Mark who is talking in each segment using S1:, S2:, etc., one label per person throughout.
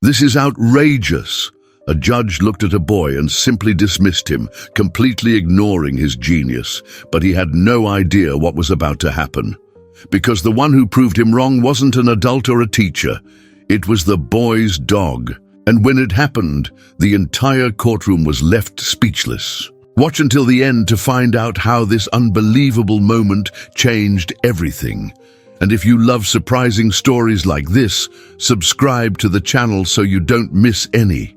S1: "This is outrageous." A judge looked at a boy and simply dismissed him, completely ignoring his genius, but he had no idea what was about to happen. Because the one who proved him wrong wasn't an adult or a teacher. It was the boy's dog. And when it happened, the entire courtroom was left speechless. Watch until the end to find out how this unbelievable moment changed everything. And if you love surprising stories like this, subscribe to the channel so you don't miss any.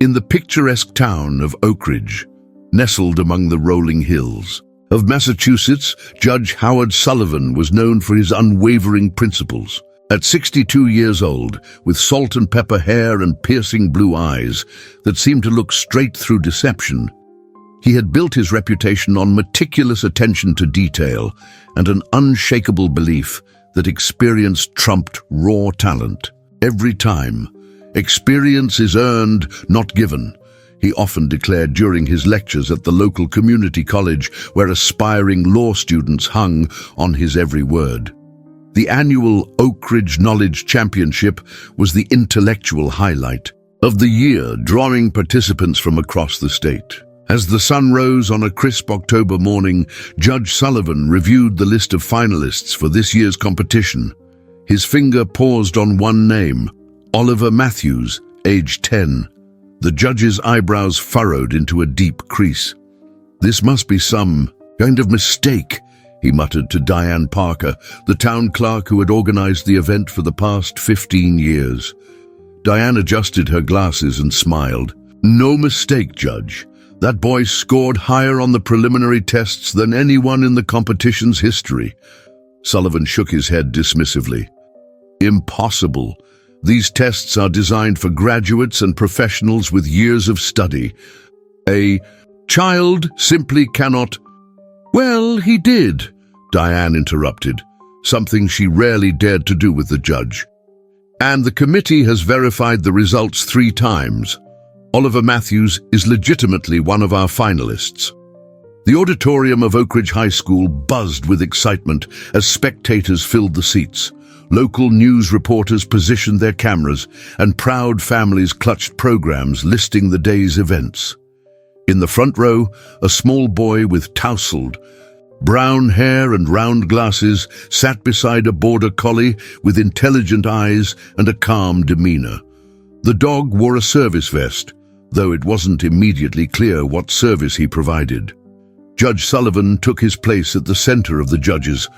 S1: In the picturesque town of Oak Ridge, nestled among the rolling hills of Massachusetts, Judge Howard Sullivan was known for his unwavering principles. At 62 years old, with salt and pepper hair and piercing blue eyes that seemed to look straight through deception, he had built his reputation on meticulous attention to detail and an unshakable belief that experience trumped raw talent. Every time, experience is earned, not given, he often declared during his lectures at the local community college where aspiring law students hung on his every word. The annual Oak Ridge Knowledge Championship was the intellectual highlight of the year, drawing participants from across the state. As the sun rose on a crisp October morning, Judge Sullivan reviewed the list of finalists for this year's competition. His finger paused on one name, Oliver Matthews, age 10. The judge's eyebrows furrowed into a deep crease. "This must be some kind of mistake," he muttered to Diane Parker, the town clerk who had organized the event for the past 15 years. Diane adjusted her glasses and smiled. "No mistake, Judge. That boy scored higher on the preliminary tests than anyone in the competition's history." Sullivan shook his head dismissively. "Impossible. These tests are designed for graduates and professionals with years of study. A child simply cannot—" "Well, he did," Diane interrupted, something she rarely dared to do with the judge. "And the committee has verified the results 3 times. Oliver Matthews is legitimately one of our finalists." The auditorium of Oak Ridge High School buzzed with excitement as spectators filled the seats. Local news reporters positioned their cameras, and proud families clutched programs listing the day's events. In the front row, a small boy with tousled, brown hair and round glasses sat beside a border collie with intelligent eyes and a calm demeanor. The dog wore a service vest, though it wasn't immediately clear what service he provided. Judge Sullivan took his place at the center of the judges'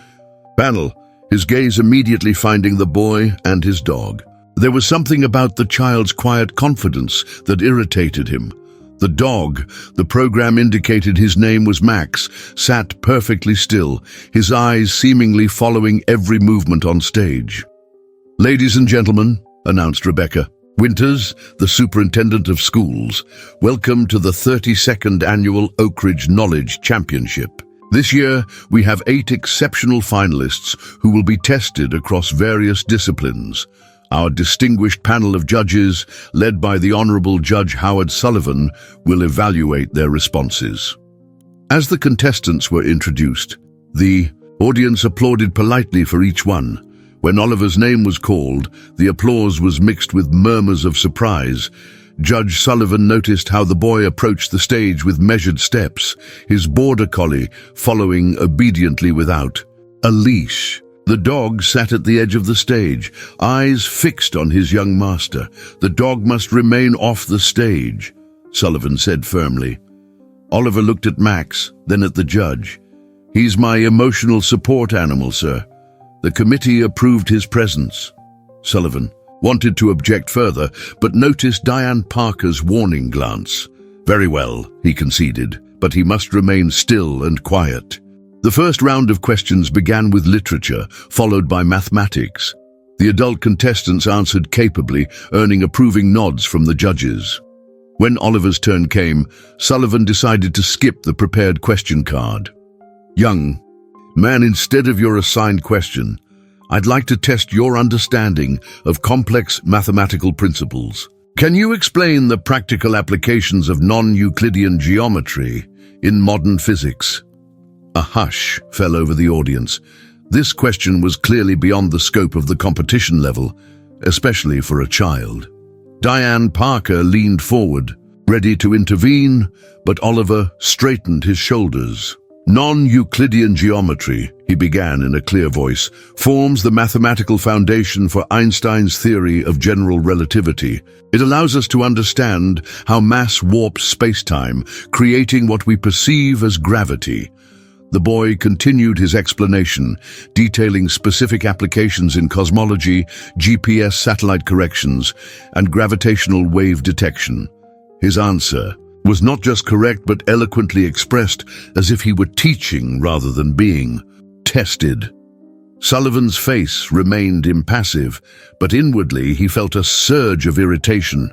S1: panel, his gaze immediately finding the boy and his dog. There was something about the child's quiet confidence that irritated him. The dog, the program indicated his name was Max, sat perfectly still, his eyes seemingly following every movement on stage. "Ladies and gentlemen," announced Rebecca Winters, the superintendent of schools, "welcome to the 32nd Annual Oak Ridge Knowledge Championship. This year, we have 8 exceptional finalists who will be tested across various disciplines. Our distinguished panel of judges, led by the Honorable Judge Howard Sullivan, will evaluate their responses." As the contestants were introduced, the audience applauded politely for each one. When Oliver's name was called, the applause was mixed with murmurs of surprise. Judge Sullivan noticed how the boy approached the stage with measured steps, his border collie following obediently without a leash. The dog sat at the edge of the stage, eyes fixed on his young master. "The dog must remain off the stage," Sullivan said firmly. Oliver looked at Max, then at the judge. "He's my emotional support animal, sir. The committee approved his presence." Sullivan wanted to object further, but noticed Diane Parker's warning glance. "Very well," he conceded, "but he must remain still and quiet." The first round of questions began with literature, followed by mathematics. The adult contestants answered capably, earning approving nods from the judges. When Oliver's turn came, Sullivan decided to skip the prepared question card. "Young man, instead of your assigned question, I'd like to test your understanding of complex mathematical principles. Can you explain the practical applications of non-Euclidean geometry in modern physics?" A hush fell over the audience. This question was clearly beyond the scope of the competition level, especially for a child. Diane Parker leaned forward, ready to intervene, but Oliver straightened his shoulders. Non-Euclidean geometry, he began in a clear voice, forms the mathematical foundation for Einstein's theory of general relativity. It allows us to understand how mass warps spacetime, creating what we perceive as gravity. The boy continued his explanation, detailing specific applications in cosmology, GPS satellite corrections, and gravitational wave detection. His answer was not just correct but eloquently expressed, as if he were teaching rather than being tested. Sullivan's face remained impassive, but inwardly he felt a surge of irritation.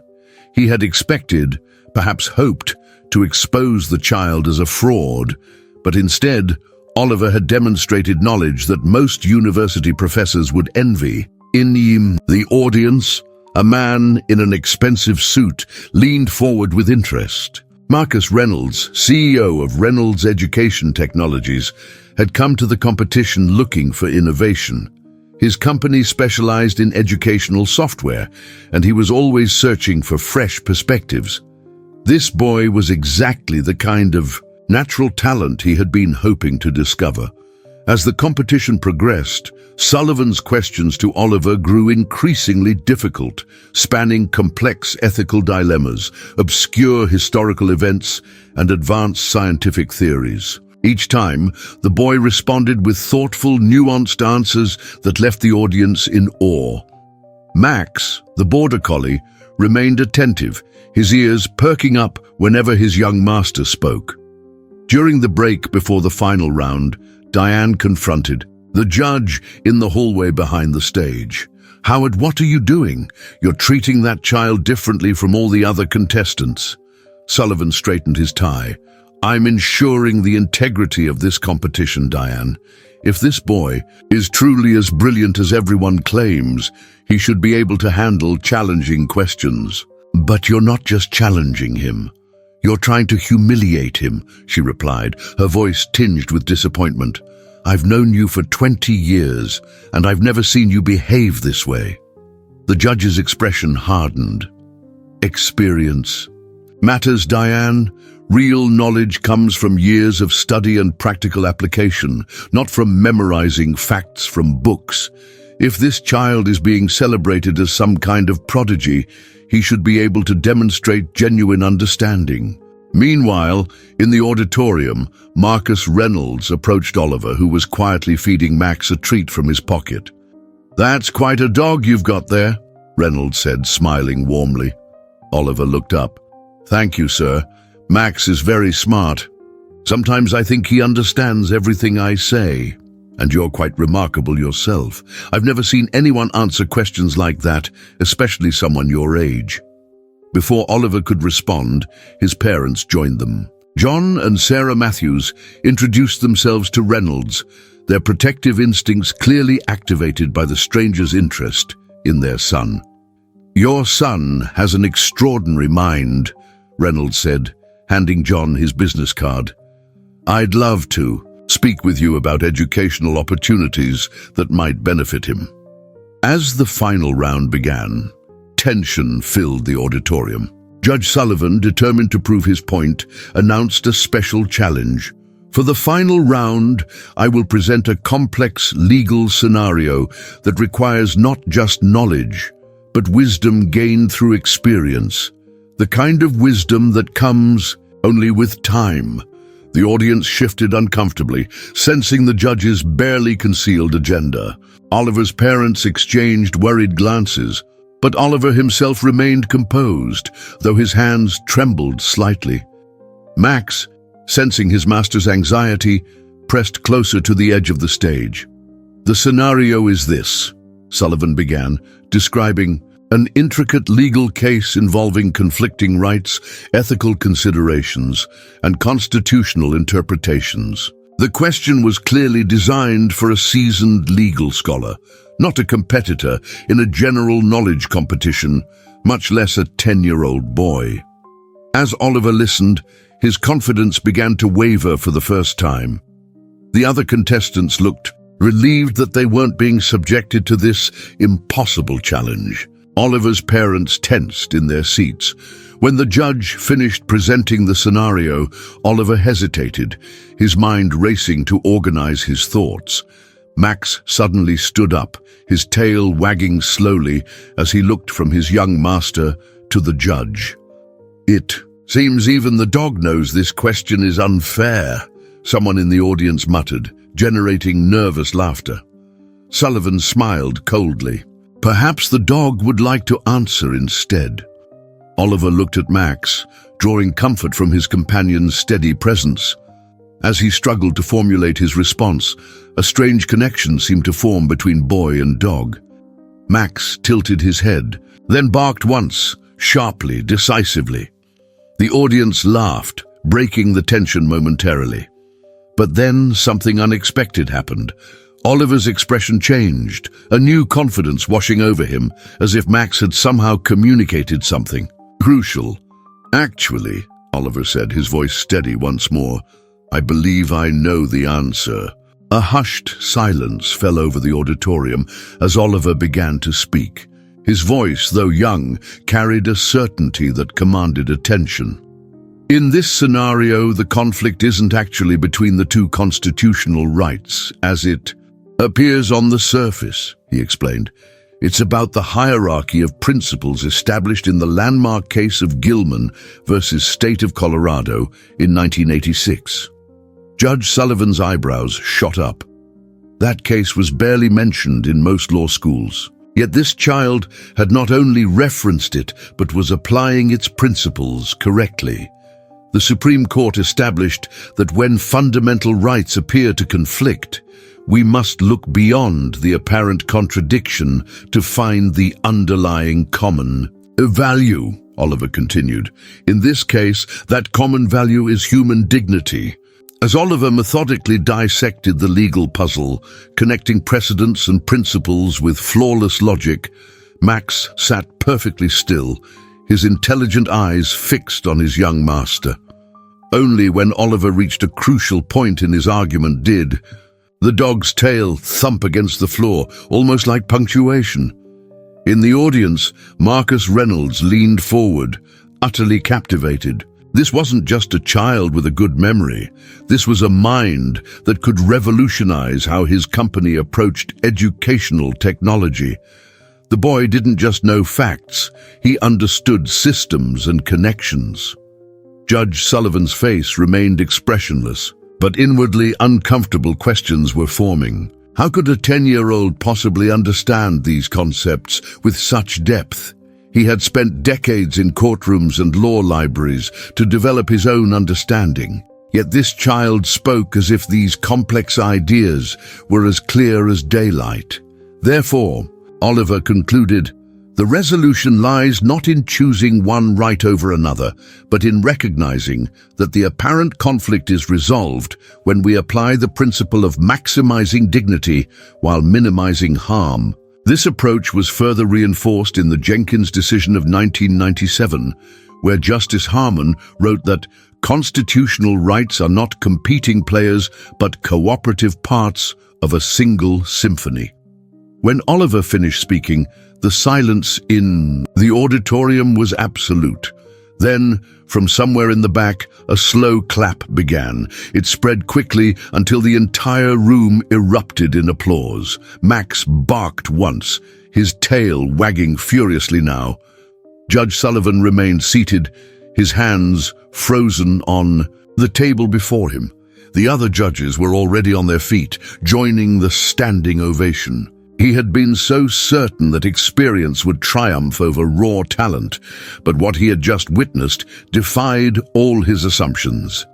S1: He had expected, perhaps hoped, to expose the child as a fraud, but instead, Oliver had demonstrated knowledge that most university professors would envy. In the audience, a man in an expensive suit leaned forward with interest. Marcus Reynolds, CEO of Reynolds Education Technologies, had come to the competition looking for innovation. His company specialized in educational software, and he was always searching for fresh perspectives. This boy was exactly the kind of natural talent he had been hoping to discover. As the competition progressed, Sullivan's questions to Oliver grew increasingly difficult, spanning complex ethical dilemmas, obscure historical events, and advanced scientific theories. Each time, the boy responded with thoughtful, nuanced answers that left the audience in awe. Max, the border collie, remained attentive, his ears perking up whenever his young master spoke. During the break before the final round, Diane confronted the judge in the hallway behind the stage. "Howard, what are you doing? You're treating that child differently from all the other contestants." Sullivan straightened his tie. "I'm ensuring the integrity of this competition, Diane. If this boy is truly as brilliant as everyone claims, he should be able to handle challenging questions." "But you're not just challenging him. You're trying to humiliate him," she replied, her voice tinged with disappointment. "I've known you for 20 years, and I've never seen you behave this way." The judge's expression hardened. "Experience matters, Diane. Real knowledge comes from years of study and practical application, not from memorizing facts from books. If this child is being celebrated as some kind of prodigy, he should be able to demonstrate genuine understanding." Meanwhile, in the auditorium, Marcus Reynolds approached Oliver, who was quietly feeding Max a treat from his pocket. "That's quite a dog you've got there," Reynolds said, smiling warmly. Oliver looked up. "Thank you, sir. Max is very smart. Sometimes I think he understands everything I say. And you're quite remarkable yourself. I've never seen anyone answer questions like that, especially someone your age." Before Oliver could respond, his parents joined them. John and Sarah Matthews introduced themselves to Reynolds, their protective instincts clearly activated by the stranger's interest in their son. "Your son has an extraordinary mind," Reynolds said, handing John his business card. "I'd love to speak with you about educational opportunities that might benefit him." As the final round began, tension filled the auditorium. Judge Sullivan, determined to prove his point, announced a special challenge. "For the final round, I will present a complex legal scenario that requires not just knowledge, but wisdom gained through experience. The kind of wisdom that comes only with time." The audience shifted uncomfortably, sensing the judge's barely concealed agenda. Oliver's parents exchanged worried glances, but Oliver himself remained composed, though his hands trembled slightly. Max, sensing his master's anxiety, pressed closer to the edge of the stage. "The scenario is this," Sullivan began, describing an intricate legal case involving conflicting rights, ethical considerations, and constitutional interpretations. The question was clearly designed for a seasoned legal scholar, not a competitor in a general knowledge competition, much less a 10-year-old boy. As Oliver listened, his confidence began to waver for the first time. The other contestants looked relieved that they weren't being subjected to this impossible challenge. Oliver's parents tensed in their seats. When the judge finished presenting the scenario, Oliver hesitated, his mind racing to organize his thoughts. Max suddenly stood up, his tail wagging slowly as he looked from his young master to the judge. "It seems even the dog knows this question is unfair," someone in the audience muttered, generating nervous laughter. Sullivan smiled coldly. "Perhaps the dog would like to answer instead." Oliver looked at Max, drawing comfort from his companion's steady presence. As he struggled to formulate his response, a strange connection seemed to form between boy and dog. Max tilted his head, then barked once, sharply, decisively. The audience laughed, breaking the tension momentarily. But then something unexpected happened. Oliver's expression changed, a new confidence washing over him, as if Max had somehow communicated something crucial. "Actually," Oliver said, his voice steady once more, "I believe I know the answer." A hushed silence fell over the auditorium as Oliver began to speak. His voice, though young, carried a certainty that commanded attention. "In this scenario, the conflict isn't actually between the two constitutional rights, as it appears on the surface," he explained. "It's about the hierarchy of principles established in the landmark case of Gilman versus State of Colorado in 1986. Judge Sullivan's eyebrows shot up. That case was barely mentioned in most law schools. Yet this child had not only referenced it, but was applying its principles correctly. The Supreme Court established that when fundamental rights appear to conflict, we must look beyond the apparent contradiction to find the underlying common value, Oliver continued. In this case, that common value is human dignity. As Oliver methodically dissected the legal puzzle, connecting precedents and principles with flawless logic, Max sat perfectly still, his intelligent eyes fixed on his young master. Only when Oliver reached a crucial point in his argument did the dog's tail thump against the floor, almost like punctuation. In the audience, Marcus Reynolds leaned forward, utterly captivated. This wasn't just a child with a good memory. This was a mind that could revolutionize how his company approached educational technology. The boy didn't just know facts, he understood systems and connections. Judge Sullivan's face remained expressionless, but inwardly uncomfortable questions were forming. How could a 10-year-old possibly understand these concepts with such depth? He had spent decades in courtrooms and law libraries to develop his own understanding. Yet this child spoke as if these complex ideas were as clear as daylight. Therefore, Oliver concluded, the resolution lies not in choosing one right over another, but in recognizing that the apparent conflict is resolved when we apply the principle of maximizing dignity while minimizing harm. This approach was further reinforced in the Jenkins decision of 1997, where Justice Harmon wrote that constitutional rights are not competing players but cooperative parts of a single symphony. When Oliver finished speaking, the silence in the auditorium was absolute. Then, from somewhere in the back, a slow clap began. It spread quickly until the entire room erupted in applause. Max barked once, his tail wagging furiously now. Judge Sullivan remained seated, his hands frozen on the table before him. The other judges were already on their feet, joining the standing ovation. He had been so certain that experience would triumph over raw talent, but what he had just witnessed defied all his assumptions.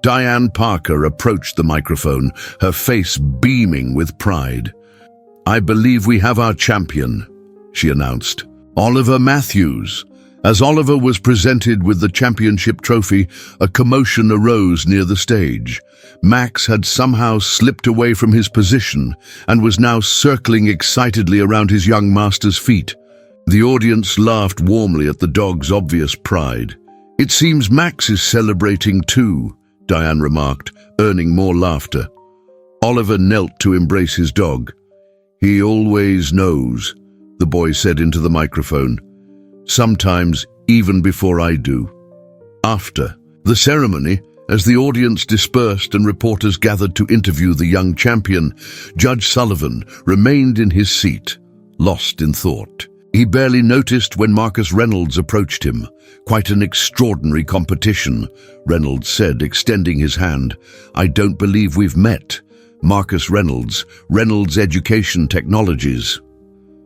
S1: Diane Parker approached the microphone, her face beaming with pride. "I believe we have our champion," she announced. "Oliver Matthews." As Oliver was presented with the championship trophy, a commotion arose near the stage. Max had somehow slipped away from his position and was now circling excitedly around his young master's feet. The audience laughed warmly at the dog's obvious pride. "It seems Max is celebrating too," Diane remarked, earning more laughter. Oliver knelt to embrace his dog. "He always knows," the boy said into the microphone. Sometimes even before I do. After the ceremony, as the audience dispersed and reporters gathered to interview the young champion, Judge Sullivan remained in his seat, lost in thought. He barely noticed when Marcus Reynolds approached him. Quite an extraordinary competition, Reynolds said, extending his hand. I don't believe we've met. Marcus Reynolds, Reynolds Education Technologies.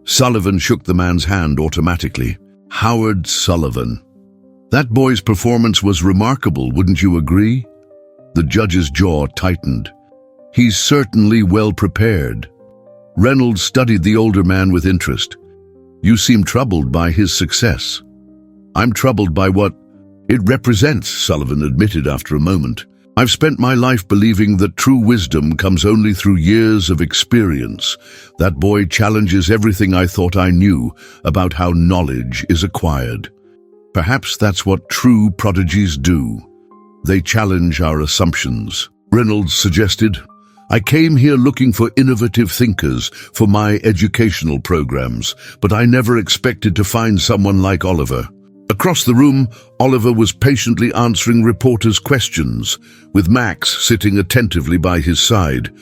S1: Sullivan shook the man's hand automatically. Howard Sullivan. That boy's performance was remarkable, wouldn't you agree? The judge's jaw tightened. He's certainly well prepared. Reynolds studied the older man with interest. You seem troubled by his success. I'm troubled by what it represents, Sullivan admitted after a moment. I've spent my life believing that true wisdom comes only through years of experience. That boy challenges everything I thought I knew about how knowledge is acquired. Perhaps that's what true prodigies do. They challenge our assumptions. Reynolds suggested, I came here looking for innovative thinkers for my educational programs, but I never expected to find someone like Oliver. Across the room, Oliver was patiently answering reporters' questions, with Max sitting attentively by his side.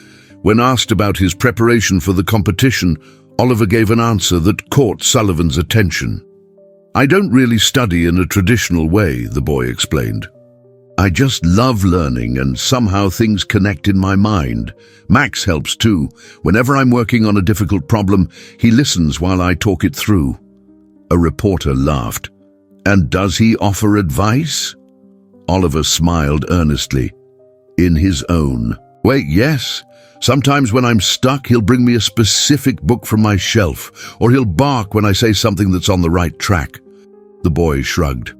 S1: When asked about his preparation for the competition, Oliver gave an answer that caught Sullivan's attention. I don't really study in a traditional way, the boy explained. I just love learning and somehow things connect in my mind. Max helps too. Whenever I'm working on a difficult problem, he listens while I talk it through. A reporter laughed. And does he offer advice? Oliver smiled earnestly. In his own way, yes. Sometimes when I'm stuck, he'll bring me a specific book from my shelf, or he'll bark when I say something that's on the right track. The boy shrugged.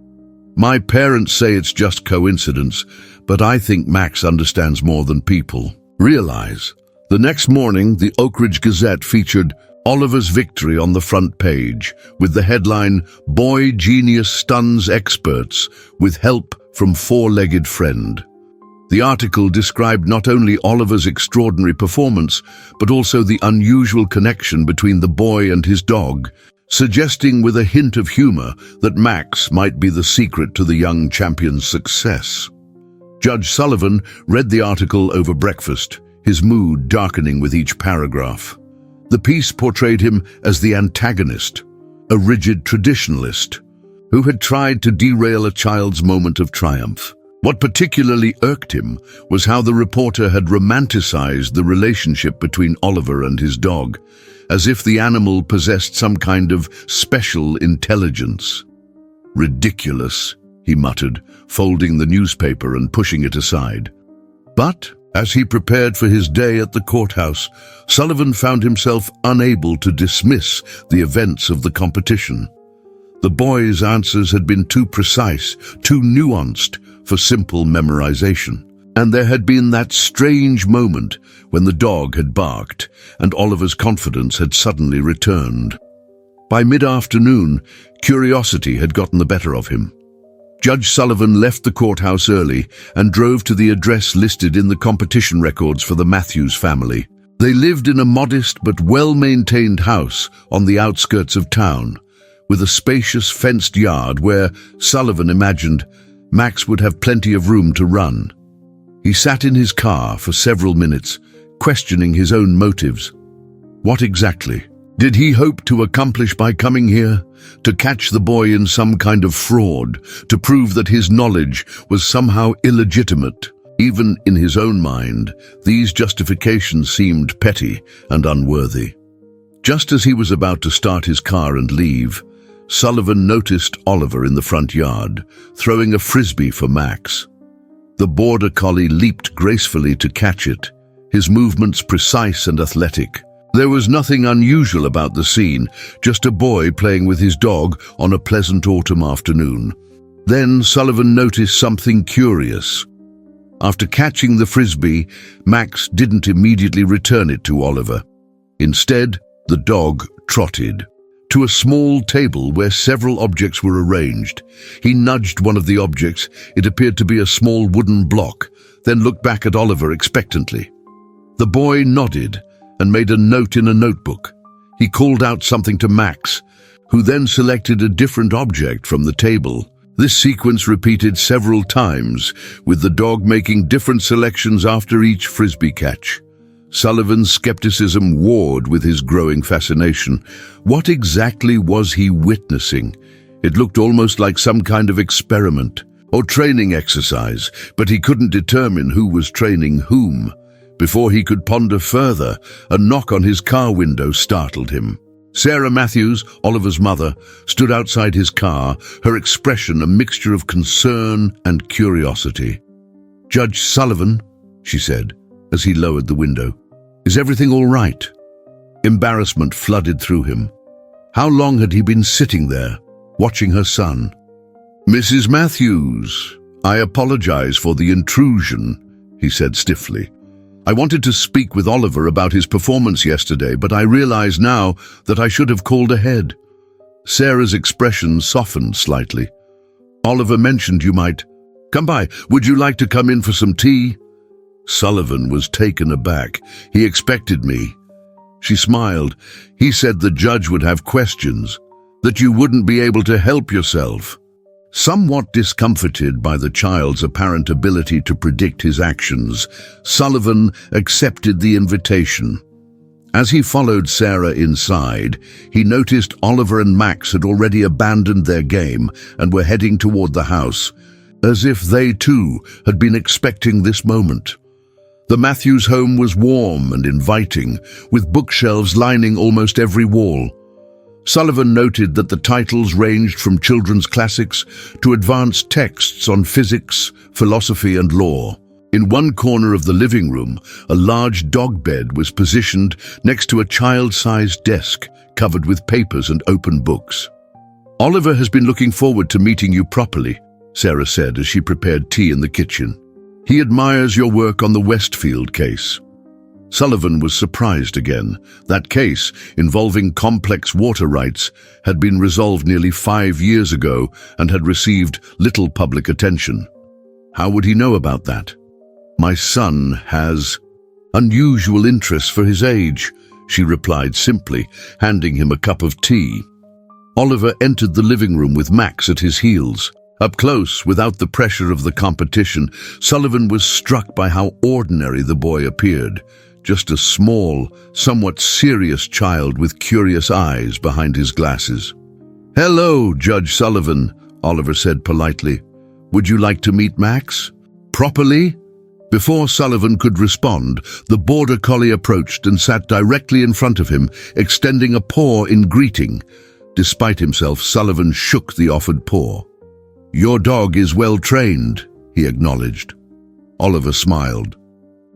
S1: My parents say it's just coincidence, but I think Max understands more than people realize. The next morning, the Oak Ridge Gazette featured Oliver's victory on the front page, with the headline, Boy Genius Stuns Experts with Help from Four-Legged Friend. The article described not only Oliver's extraordinary performance, but also the unusual connection between the boy and his dog, suggesting with a hint of humor that Max might be the secret to the young champion's success. Judge Sullivan read the article over breakfast, his mood darkening with each paragraph. The piece portrayed him as the antagonist, a rigid traditionalist, who had tried to derail a child's moment of triumph. What particularly irked him was how the reporter had romanticized the relationship between Oliver and his dog, as if the animal possessed some kind of special intelligence. Ridiculous, he muttered, folding the newspaper and pushing it aside. But, as he prepared for his day at the courthouse, Sullivan found himself unable to dismiss the events of the competition. The boy's answers had been too precise, too nuanced for simple memorization. And there had been that strange moment when the dog had barked and Oliver's confidence had suddenly returned. By mid-afternoon, curiosity had gotten the better of him. Judge Sullivan left the courthouse early and drove to the address listed in the competition records for the Matthews family. They lived in a modest but well-maintained house on the outskirts of town, with a spacious fenced yard where, Sullivan imagined, Max would have plenty of room to run. He sat in his car for several minutes, questioning his own motives. What exactly did he hope to accomplish by coming here? To catch the boy in some kind of fraud, to prove that his knowledge was somehow illegitimate. Even in his own mind, these justifications seemed petty and unworthy. Just as he was about to start his car and leave, Sullivan noticed Oliver in the front yard, throwing a frisbee for Max. The border collie leaped gracefully to catch it, his movements precise and athletic. There was nothing unusual about the scene, just a boy playing with his dog on a pleasant autumn afternoon. Then Sullivan noticed something curious. After catching the frisbee, Max didn't immediately return it to Oliver. Instead, the dog trotted to a small table where several objects were arranged. He nudged one of the objects. It appeared to be a small wooden block, then looked back at Oliver expectantly. The boy nodded and made a note in a notebook. He called out something to Max, who then selected a different object from the table. This sequence repeated several times, with the dog making different selections after each frisbee catch. Sullivan's skepticism warred with his growing fascination. What exactly was he witnessing? It looked almost like some kind of experiment or training exercise, but he couldn't determine who was training whom. Before he could ponder further, a knock on his car window startled him. Sarah Matthews, Oliver's mother, stood outside his car, her expression a mixture of concern and curiosity. "Judge Sullivan," she said, as he lowered the window. "Is everything all right?" Embarrassment flooded through him. How long had he been sitting there, watching her son? "Mrs. Matthews, I apologize for the intrusion," he said stiffly. "I wanted to speak with Oliver about his performance yesterday, but I realize now that I should have called ahead." Sarah's expression softened slightly. "Oliver mentioned you might come by. Would you like to come in for some tea?" Sullivan was taken aback. "He expected me." She smiled. "He said the judge would have questions, that you wouldn't be able to help yourself." Somewhat discomforted by the child's apparent ability to predict his actions, Sullivan accepted the invitation. As he followed Sarah inside, he noticed Oliver and Max had already abandoned their game and were heading toward the house, as if they too had been expecting this moment. The Matthews home was warm and inviting, with bookshelves lining almost every wall. Sullivan noted that the titles ranged from children's classics to advanced texts on physics, philosophy, and law. In one corner of the living room, a large dog bed was positioned next to a child-sized desk covered with papers and open books. "Oliver has been looking forward to meeting you properly," Sarah said as she prepared tea in the kitchen. "He admires your work on the Westfield case." Sullivan was surprised again. That case, involving complex water rights, had been resolved nearly 5 years ago and had received little public attention. How would he know about that? "My son has unusual interests for his age," she replied simply, handing him a cup of tea. Oliver entered the living room with Max at his heels. Up close, without the pressure of the competition, Sullivan was struck by how ordinary the boy appeared. Just a small, somewhat serious child with curious eyes behind his glasses. "Hello, Judge Sullivan," Oliver said politely. "Would you like to meet Max?" "Properly?" Before Sullivan could respond, the border collie approached and sat directly in front of him, extending a paw in greeting. Despite himself, Sullivan shook the offered paw. "Your dog is well trained," he acknowledged. Oliver smiled.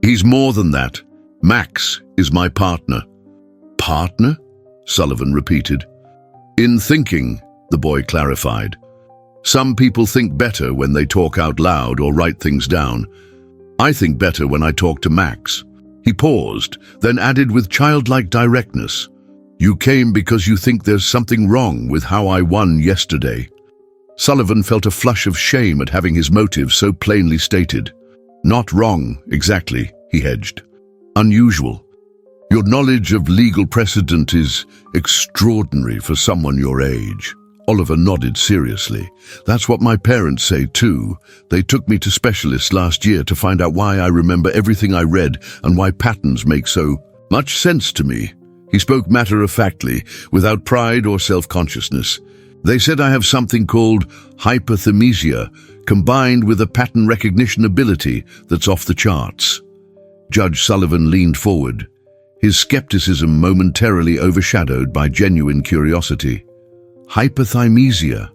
S1: "He's more than that. Max is my partner." "Partner?" Sullivan repeated. "In thinking," the boy clarified. "Some people think better when they talk out loud or write things down. I think better when I talk to Max." He paused, then added with childlike directness, "You came because you think there's something wrong with how I won yesterday." Sullivan felt a flush of shame at having his motives so plainly stated. "Not wrong, exactly," he hedged. "Unusual. Your knowledge of legal precedent is extraordinary for someone your age." Oliver nodded seriously. "That's what my parents say too. They took me to specialists last year to find out why I remember everything I read and why patterns make so much sense to me." He spoke matter-of-factly, without pride or self-consciousness. "They said I have something called hyperthymesia, combined with a pattern recognition ability that's off the charts." Judge Sullivan leaned forward, his skepticism momentarily overshadowed by genuine curiosity. "Hyperthymesia?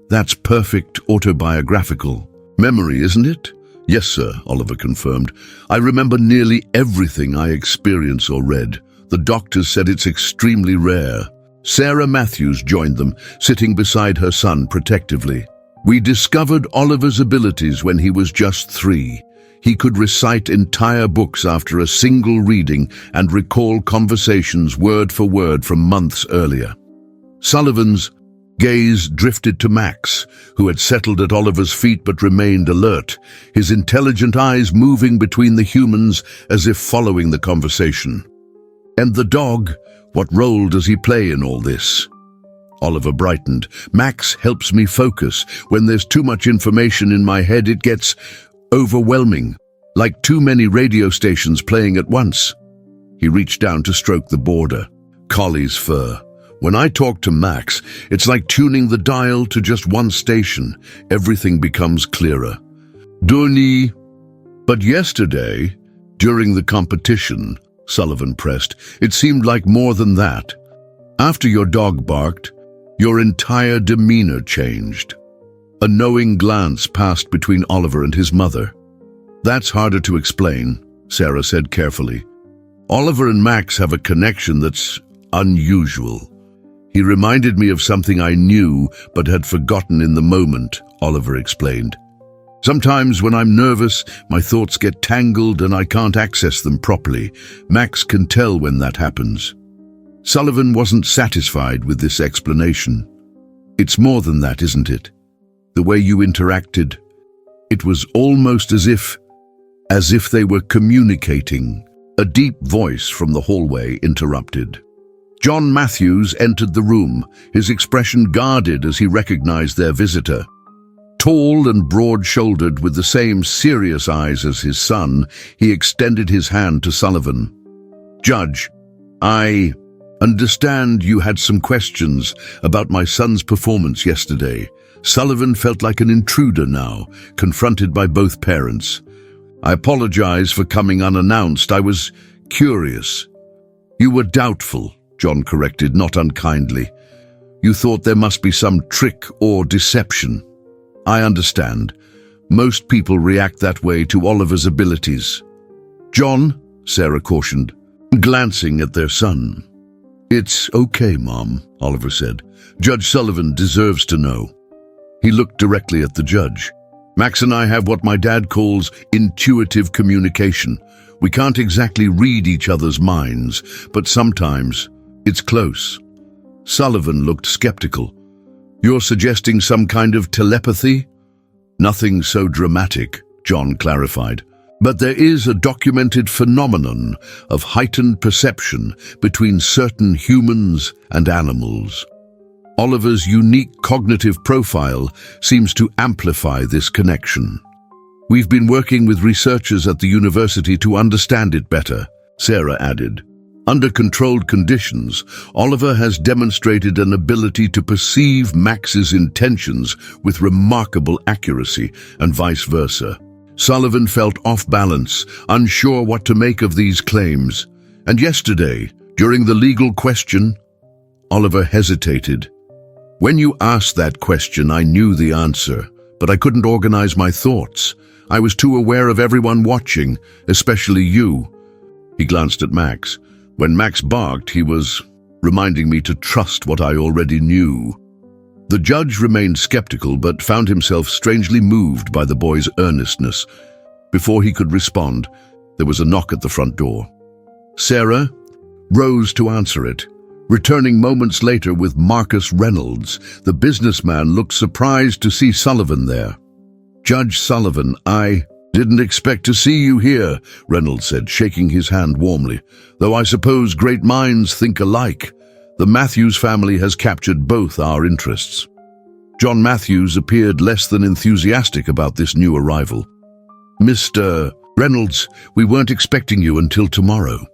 S1: That's perfect autobiographical memory, isn't it?" "Yes, sir," Oliver confirmed. "I remember nearly everything I experience or read. The doctors said it's extremely rare." Sarah Matthews joined them, sitting beside her son protectively. "We discovered Oliver's abilities when he was just 3. He could recite entire books after a single reading and recall conversations word for word from months earlier." Sullivan's gaze drifted to Max, who had settled at Oliver's feet but remained alert, his intelligent eyes moving between the humans as if following the conversation. "And the dog, What role does he play in all this? Oliver brightened. Max helps me focus. When there's too much information in my head, it gets overwhelming, like too many radio stations playing at once. He reached down to stroke the border. Collie's fur. When I talk to Max, it's like tuning the dial to just one station. Everything becomes clearer. Donnie. But yesterday, during the competition, Sullivan pressed, it seemed like more than that. After your dog barked, your entire demeanor changed. A knowing glance passed between Oliver and his mother. That's harder to explain, Sarah said carefully. Oliver and Max have a connection that's unusual. He reminded me of something I knew but had forgotten in the moment, Oliver explained. Sometimes when I'm nervous, my thoughts get tangled and I can't access them properly. Max can tell when that happens. Sullivan wasn't satisfied with this explanation. It's more than that, isn't it? The way you interacted. It was almost as if they were communicating. A deep voice from the hallway interrupted. John Matthews entered the room, his expression guarded as he recognized their visitor. Tall and broad-shouldered with the same serious eyes as his son, he extended his hand to Sullivan. Judge, I understand you had some questions about my son's performance yesterday. Sullivan felt like an intruder now, confronted by both parents. I apologize for coming unannounced. I was curious. You were doubtful, John corrected, not unkindly. You thought there must be some trick or deception. I understand. Most people react that way to Oliver's abilities. John, Sarah cautioned, glancing at their son. It's okay, Mom, Oliver said. Judge Sullivan deserves to know. He looked directly at the judge. Max and I have what my dad calls intuitive communication. We can't exactly read each other's minds, but sometimes it's close. Sullivan looked skeptical. You're suggesting some kind of telepathy? Nothing so dramatic, John clarified. But there is a documented phenomenon of heightened perception between certain humans and animals. Oliver's unique cognitive profile seems to amplify this connection. We've been working with researchers at the university to understand it better, Sarah added. Under controlled conditions, Oliver has demonstrated an ability to perceive Max's intentions with remarkable accuracy and vice versa. Sullivan felt off balance, unsure what to make of these claims. And yesterday, during the legal question, Oliver hesitated. When you asked that question, I knew the answer, but I couldn't organize my thoughts. I was too aware of everyone watching, especially you. He glanced at Max. When Max barked, he was reminding me to trust what I already knew. The judge remained skeptical but found himself strangely moved by the boy's earnestness. Before he could respond, there was a knock at the front door. Sarah rose to answer it, returning moments later with Marcus Reynolds. The businessman looked surprised to see Sullivan there. Judge Sullivan, I didn't expect to see you here, Reynolds said, shaking his hand warmly. Though I suppose great minds think alike. The Matthews family has captured both our interests. John Matthews appeared less than enthusiastic about this new arrival. Mr. Reynolds, we weren't expecting you until tomorrow.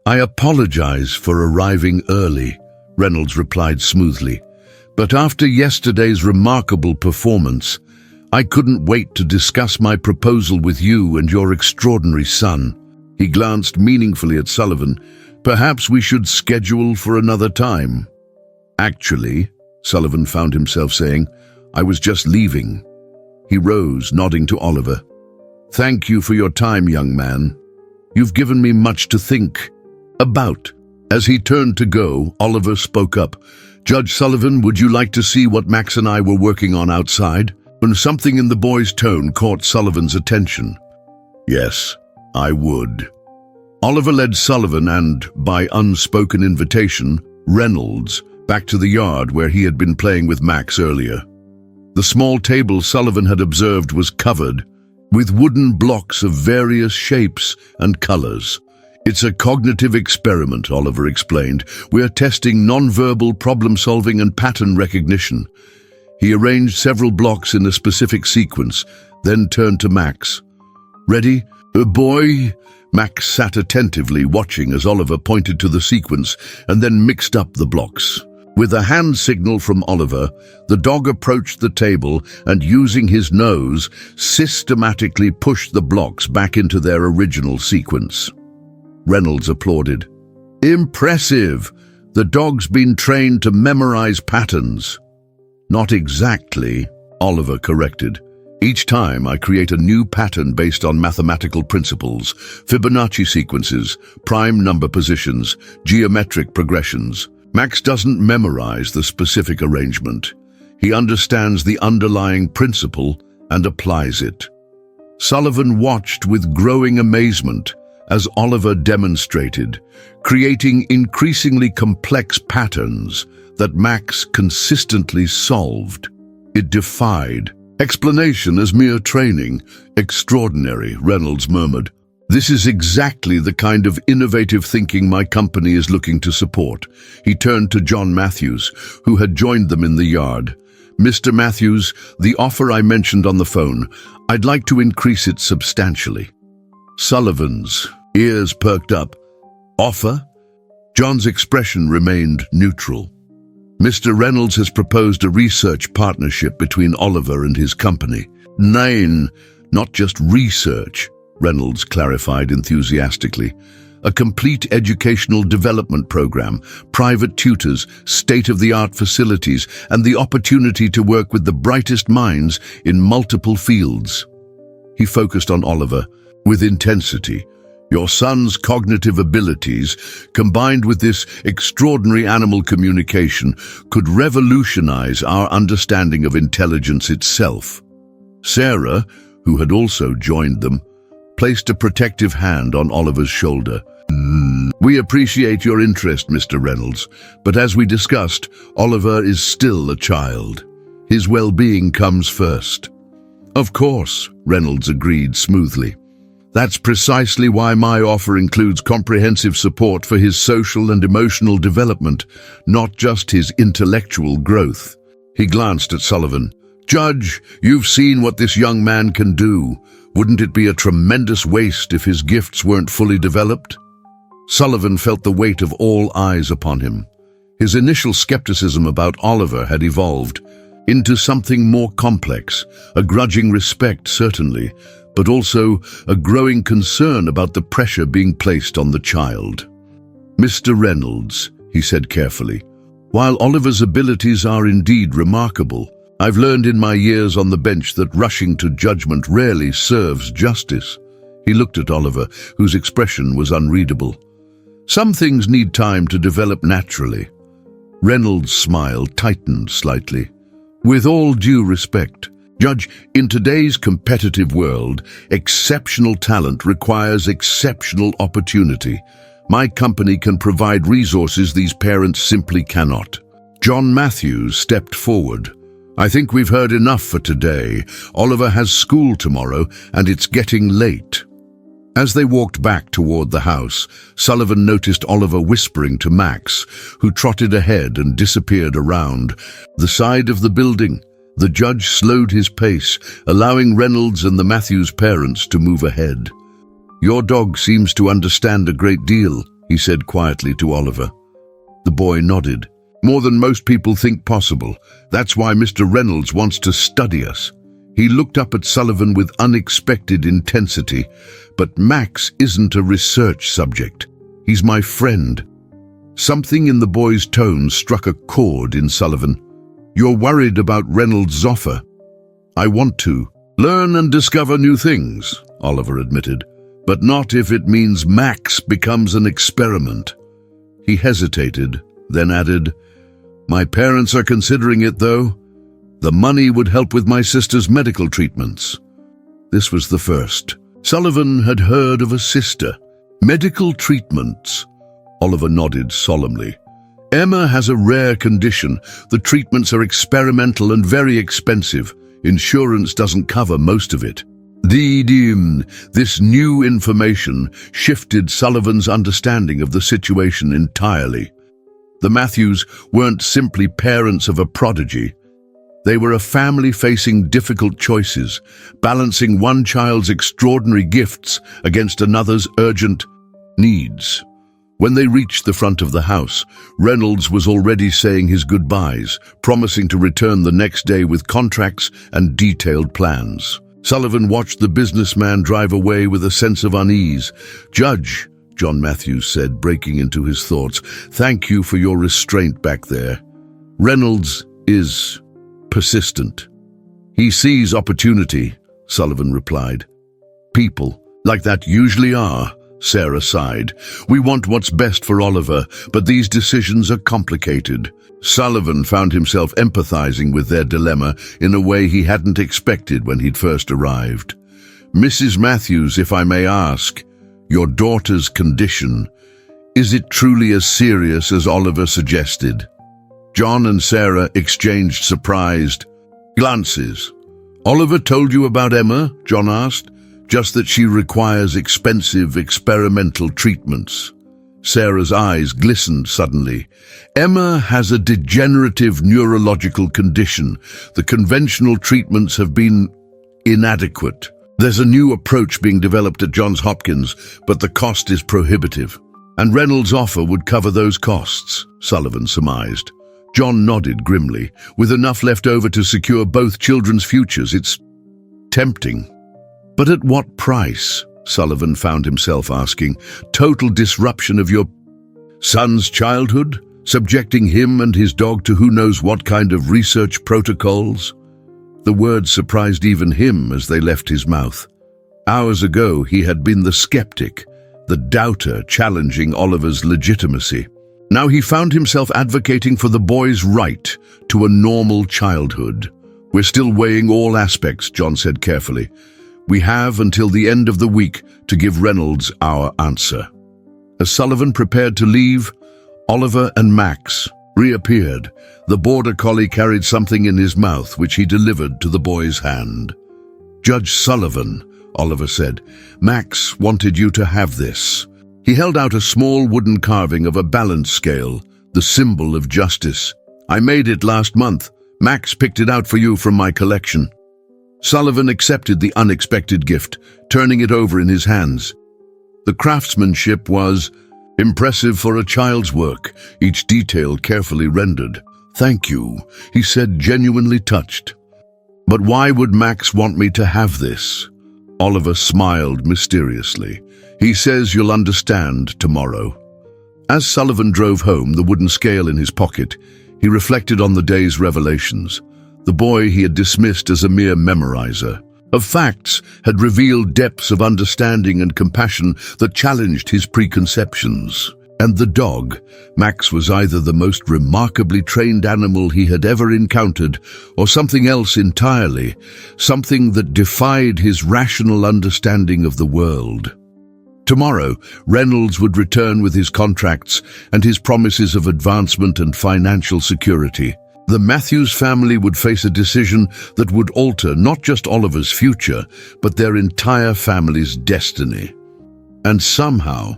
S1: I apologize for arriving early, Reynolds replied smoothly. But after yesterday's remarkable performance, I couldn't wait to discuss my proposal with you and your extraordinary son. He glanced meaningfully at Sullivan. Perhaps we should schedule for another time. Actually, Sullivan found himself saying, I was just leaving. He rose, nodding to Oliver. Thank you for your time, young man. You've given me much to think about. As he turned to go, Oliver spoke up. Judge Sullivan, would you like to see what Max and I were working on outside? When something in the boy's tone caught Sullivan's attention. Yes, I would. Oliver led Sullivan and, by unspoken invitation, Reynolds, back to the yard where he had been playing with Max earlier. The small table Sullivan had observed was covered with wooden blocks of various shapes and colors. It's a cognitive experiment, Oliver explained. We're testing non-verbal problem-solving and pattern recognition. He arranged several blocks in a specific sequence, then turned to Max. Ready? Boy? Max sat attentively watching as Oliver pointed to the sequence and then mixed up the blocks. With a hand signal from Oliver, the dog approached the table and, using his nose, systematically pushed the blocks back into their original sequence. Reynolds applauded. Impressive! The dog's been trained to memorize patterns. Not exactly, Oliver corrected. Each time I create a new pattern based on mathematical principles, Fibonacci sequences, prime number positions, geometric progressions. Max doesn't memorize the specific arrangement. He understands the underlying principle and applies it. Sullivan watched with growing amazement as Oliver demonstrated, creating increasingly complex patterns that Max consistently solved. It defied explanation as mere training. Extraordinary, Reynolds murmured. This is exactly the kind of innovative thinking my company is looking to support. He turned to John Matthews, who had joined them in the yard. Mr. Matthews, the offer I mentioned on the phone, I'd like to increase it substantially. Sullivan's ears perked up. Offer? John's expression remained neutral. Mr. Reynolds has proposed a research partnership between Oliver and his company. Nein, not just research, Reynolds clarified enthusiastically. A complete educational development program, private tutors, state-of-the-art facilities, and the opportunity to work with the brightest minds in multiple fields. He focused on Oliver with intensity. Your son's cognitive abilities, combined with this extraordinary animal communication, could revolutionize our understanding of intelligence itself. Sarah, who had also joined them, placed a protective hand on Oliver's shoulder. We appreciate your interest, Mr. Reynolds, but as we discussed, Oliver is still a child. His well-being comes first. Of course, Reynolds agreed smoothly. That's precisely why my offer includes comprehensive support for his social and emotional development, not just his intellectual growth. He glanced at Sullivan. Judge, you've seen what this young man can do. Wouldn't it be a tremendous waste if his gifts weren't fully developed? Sullivan felt the weight of all eyes upon him. His initial skepticism about Oliver had evolved into something more complex, a grudging respect certainly, but also a growing concern about the pressure being placed on the child. Mr. Reynolds, he said carefully, while Oliver's abilities are indeed remarkable, I've learned in my years on the bench that rushing to judgment rarely serves justice. He looked at Oliver, whose expression was unreadable. Some things need time to develop naturally. Reynolds' smile tightened slightly. With all due respect, Judge, in today's competitive world, exceptional talent requires exceptional opportunity. My company can provide resources these parents simply cannot. John Matthews stepped forward. I think we've heard enough for today. Oliver has school tomorrow, and it's getting late. As they walked back toward the house, Sullivan noticed Oliver whispering to Max, who trotted ahead and disappeared around the side of the building. The judge slowed his pace, allowing Reynolds and the Matthews parents to move ahead. Your dog seems to understand a great deal, he said quietly to Oliver. The boy nodded. More than most people think possible. That's why Mr. Reynolds wants to study us. He looked up at Sullivan with unexpected intensity. But Max isn't a research subject. He's my friend. Something in the boy's tone struck a chord in Sullivan. You're worried about Reynolds' offer. I want to learn and discover new things, Oliver admitted, but not if it means Max becomes an experiment. He hesitated, then added, My parents are considering it, though. The money would help with my sister's medical treatments. This was the first. Sullivan had heard of a sister. Medical treatments. Oliver nodded solemnly. Emma has a rare condition. The treatments are experimental and very expensive. Insurance doesn't cover most of it. This new information shifted Sullivan's understanding of the situation entirely. The Matthews weren't simply parents of a prodigy. They were a family facing difficult choices, balancing one child's extraordinary gifts against another's urgent needs. When they reached the front of the house, Reynolds was already saying his goodbyes, promising to return the next day with contracts and detailed plans. Sullivan watched the businessman drive away with a sense of unease. "Judge," John Matthews said, breaking into his thoughts, "thank you for your restraint back there. Reynolds is persistent. He sees opportunity," Sullivan replied. "People like that usually are," Sarah sighed. "We want what's best for Oliver, but these decisions are complicated." Sullivan found himself empathizing with their dilemma in a way he hadn't expected when he'd first arrived. "Mrs. Matthews, if I may ask, your daughter's condition, is it truly as serious as Oliver suggested?" John and Sarah exchanged surprised glances. "Oliver told you about Emma?" John asked. "Just that she requires expensive experimental treatments." Sarah's eyes glistened suddenly. "Emma has a degenerative neurological condition. The conventional treatments have been inadequate. There's a new approach being developed at Johns Hopkins, but the cost is prohibitive. And Reynolds' offer would cover those costs," Sullivan surmised. John nodded grimly. "With enough left over to secure both children's futures, it's tempting. But at what price?" Sullivan found himself asking. "Total disruption of your son's childhood? Subjecting him and his dog to who knows what kind of research protocols?" The words surprised even him as they left his mouth. Hours ago, he had been the skeptic, the doubter challenging Oliver's legitimacy. Now he found himself advocating for the boy's right to a normal childhood. "We're still weighing all aspects," John said carefully. "We have until the end of the week to give Reynolds our answer." As Sullivan prepared to leave, Oliver and Max reappeared. The border collie carried something in his mouth, which he delivered to the boy's hand. "Judge Sullivan," Oliver said, "Max wanted you to have this." He held out a small wooden carving of a balance scale, the symbol of justice. "I made it last month. Max picked it out for you from my collection." Sullivan accepted the unexpected gift, turning it over in his hands. The craftsmanship was impressive for a child's work, each detail carefully rendered. "Thank you," he said, genuinely touched. "But why would Max want me to have this?" Oliver smiled mysteriously. "He says you'll understand tomorrow." As Sullivan drove home, the wooden scale in his pocket, he reflected on the day's revelations. The boy he had dismissed as a mere memorizer of facts had revealed depths of understanding and compassion that challenged his preconceptions. And the dog, Max, was either the most remarkably trained animal he had ever encountered or something else entirely, something that defied his rational understanding of the world. Tomorrow, Reynolds would return with his contracts and his promises of advancement and financial security. The Matthews family would face a decision that would alter not just Oliver's future, but their entire family's destiny. And somehow,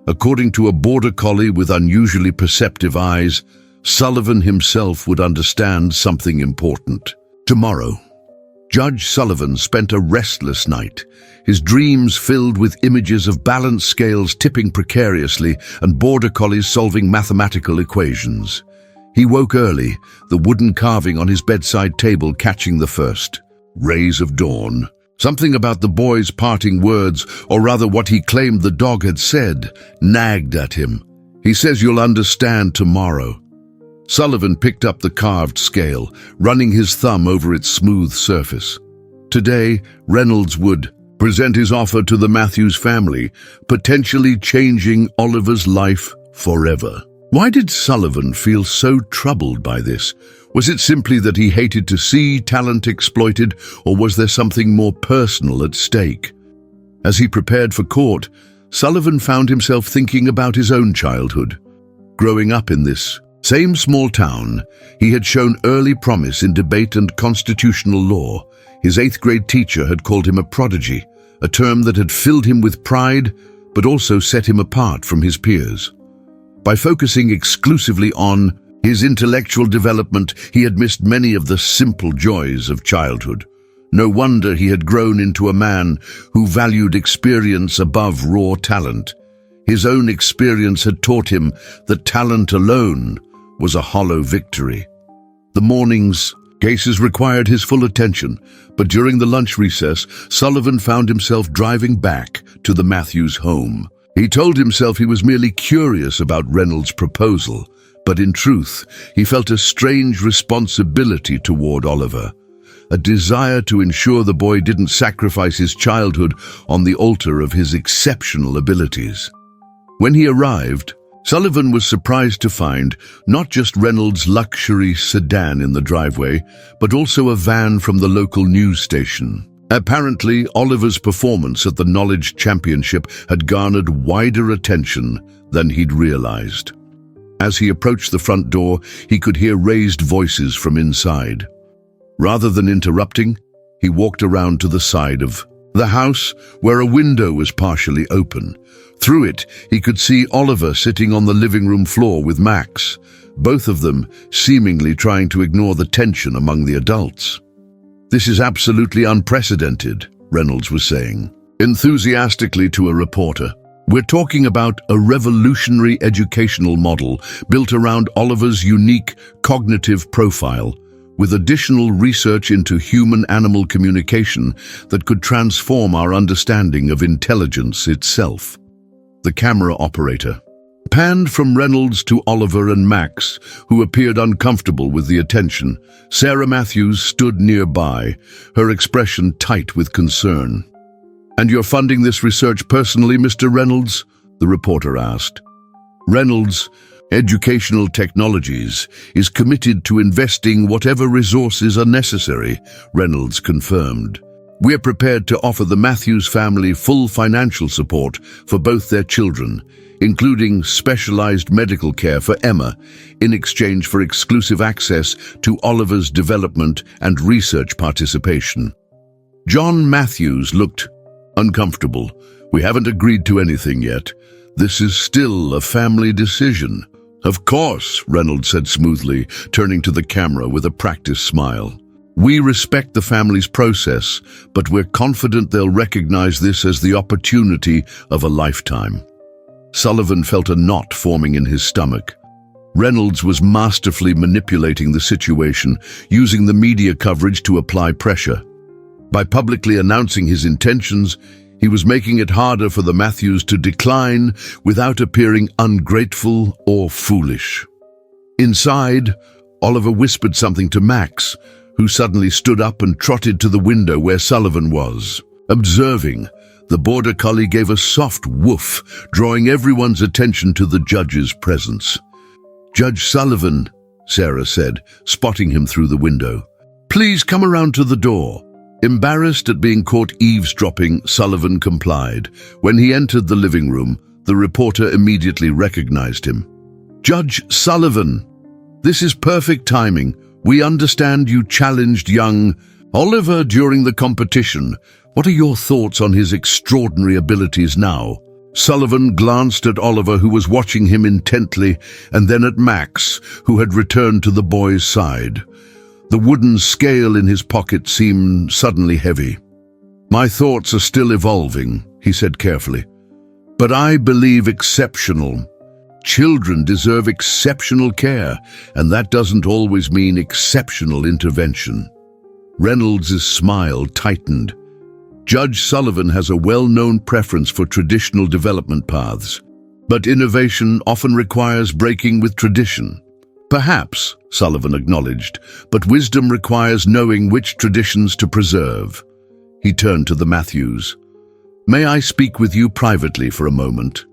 S1: according to a border collie with unusually perceptive eyes, Sullivan himself would understand something important. Tomorrow, Judge Sullivan spent a restless night, his dreams filled with images of balance scales tipping precariously and border collies solving mathematical equations. He woke early, the wooden carving on his bedside table catching the first rays of dawn. Something about the boy's parting words, or rather what he claimed the dog had said, nagged at him. "He says you'll understand tomorrow." Sullivan picked up the carved scale, running his thumb over its smooth surface. Today, Reynolds would present his offer to the Matthews family, potentially changing Oliver's life forever. Why did Sullivan feel so troubled by this? Was it simply that he hated to see talent exploited, or was there something more personal at stake? As he prepared for court, Sullivan found himself thinking about his own childhood. Growing up in this Same small town, he had shown early promise in debate and constitutional law. His 8th grade teacher had called him a prodigy, a term that had filled him with pride but also set him apart from his peers. By focusing exclusively on his intellectual development, he had missed many of the simple joys of childhood. No wonder he had grown into a man who valued experience above raw talent. His own experience had taught him that talent alone was a hollow victory. The morning's cases required his full attention, but during the lunch recess, Sullivan found himself driving back to the Matthews home. He told himself he was merely curious about Reynolds' proposal, but in truth, he felt a strange responsibility toward Oliver, a desire to ensure the boy didn't sacrifice his childhood on the altar of his exceptional abilities. When he arrived, Sullivan was surprised to find not just Reynolds' luxury sedan in the driveway, but also a van from the local news station. Apparently, Oliver's performance at the Knowledge Championship had garnered wider attention than he'd realized. As he approached the front door, he could hear raised voices from inside. Rather than interrupting, he walked around to the side of the house where a window was partially open. Through it, he could see Oliver sitting on the living room floor with Max, both of them seemingly trying to ignore the tension among the adults. "This is absolutely unprecedented," Reynolds was saying, enthusiastically to a reporter. "We're talking about a revolutionary educational model built around Oliver's unique cognitive profile, with additional research into human-animal communication that could transform our understanding of intelligence itself." The camera operator panned from Reynolds to Oliver and Max, who appeared uncomfortable with the attention. Sarah Matthews stood nearby, her expression tight with concern. "And you're funding this research personally, Mr. Reynolds?" the reporter asked. Reynolds Educational Technologies is committed to investing whatever resources are necessary, Reynolds confirmed. "We're prepared to offer the Matthews family full financial support for both their children, including specialized medical care for Emma, in exchange for exclusive access to Oliver's development and research participation." John Matthews looked uncomfortable. "We haven't agreed to anything yet. This is still a family decision." "Of course," Reynolds said smoothly, turning to the camera with a practiced smile. "We respect the family's process, but we're confident they'll recognize this as the opportunity of a lifetime." Sullivan felt a knot forming in his stomach. Reynolds was masterfully manipulating the situation, using the media coverage to apply pressure. By publicly announcing his intentions, he was making it harder for the Matthews to decline without appearing ungrateful or foolish. Inside, Oliver whispered something to Max, who suddenly stood up and trotted to the window where Sullivan was. Observing, the border collie gave a soft woof, drawing everyone's attention to the judge's presence. "Judge Sullivan," Sarah said, spotting him through the window. "Please come around to the door." Embarrassed at being caught eavesdropping, Sullivan complied. When he entered the living room, the reporter immediately recognized him. "Judge Sullivan, this is perfect timing. We understand you challenged young Oliver during the competition. What are your thoughts on his extraordinary abilities now?" Sullivan glanced at Oliver, who was watching him intently, and then at Max, who had returned to the boy's side. The wooden scale in his pocket seemed suddenly heavy. "My thoughts are still evolving," he said carefully. "But I believe exceptional. Children deserve exceptional care, and that doesn't always mean exceptional intervention." Reynolds' smile tightened. Judge Sullivan has a well-known preference for traditional development paths, but innovation often requires breaking with tradition. "Perhaps," Sullivan acknowledged, "but wisdom requires knowing which traditions to preserve." He turned to the Matthews. "May I speak with you privately for a moment?"